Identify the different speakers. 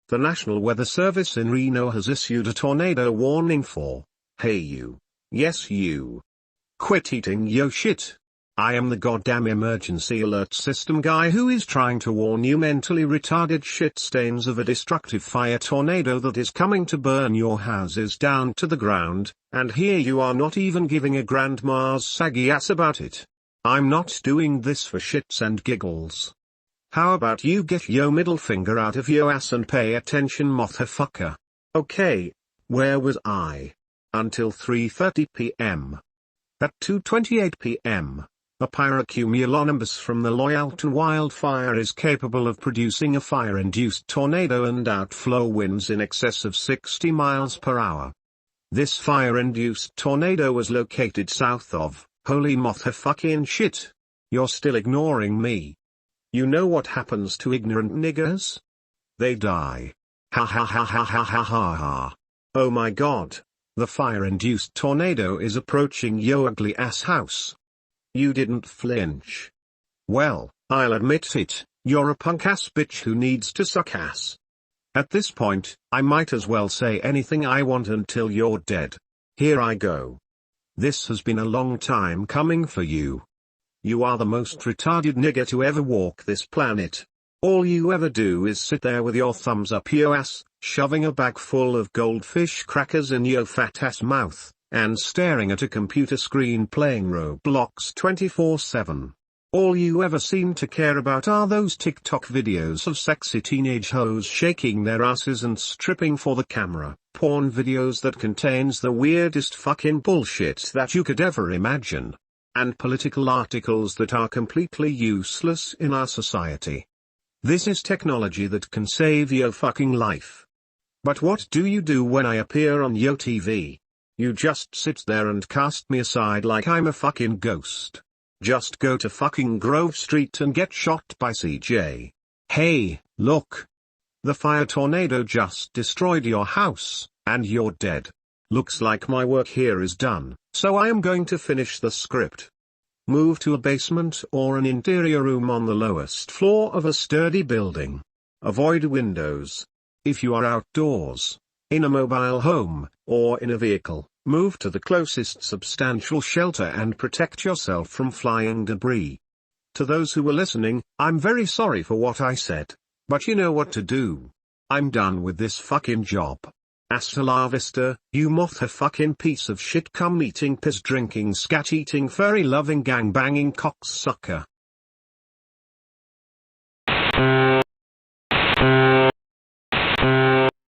Speaker 1: The National Weather Service in Reno has issued a tornado warning for, hey you, yes you. Quit eating yo shit. I am the goddamn emergency alert system guy who is trying to warn you mentally retarded shit stains of a destructive fire tornado that is coming to burn your houses down to the ground, and here you are not even giving a grandma's saggy ass about it. I'm not doing this for shits and giggles. How about you get yo middle finger out of yo ass and pay attention motherfucker. Okay, where was I? Until 3:30 p.m. At 2:28 p.m., a pyrocumulonimbus from the Loyalton wildfire is capable of producing a fire-induced tornado and outflow winds in excess of 60 miles per hour. This fire-induced tornado was located south of, holy motherfucking shit. You're still ignoring me. You know what happens to ignorant niggers? They die. Ha ha ha ha ha ha ha ha. Oh my god. The fire-induced tornado is approaching yo ugly ass house. You didn't flinch. Well, I'll admit it, you're a punk ass bitch who needs to suck ass. At this point, I might as well say anything I want until you're dead. Here I go. This has been a long time coming for you. You are the most retarded nigger to ever walk this planet. All you ever do is sit there with your thumbs up your ass, shoving a bag full of goldfish crackers in your fat ass mouth, and staring at a computer screen playing Roblox 24/7. All you ever seem to care about are those TikTok videos of sexy teenage hoes shaking their asses and stripping for the camera, porn videos that contains the weirdest fucking bullshit that you could ever imagine, and political articles that are completely useless in our society. This is technology that can save your fucking life. But what do you do when I appear on yo TV? You just sit there and cast me aside like I'm a fucking ghost. Just go to fucking Grove Street and get shot by CJ. Hey, look. The fire tornado just destroyed your house, and you're dead. Looks like my work here is done, so I am going to finish the script. Move to a basement or an interior room on the lowest floor of a sturdy building. Avoid windows. If you are outdoors, in a mobile home, or in a vehicle, move to the closest substantial shelter and protect yourself from flying debris. To those who were listening, I'm very sorry for what I said, but you know what to do. I'm done with this fucking job. Hasta la vista, you motherfucking piece of shit cum eating piss drinking scat eating furry loving gang banging cocksucker.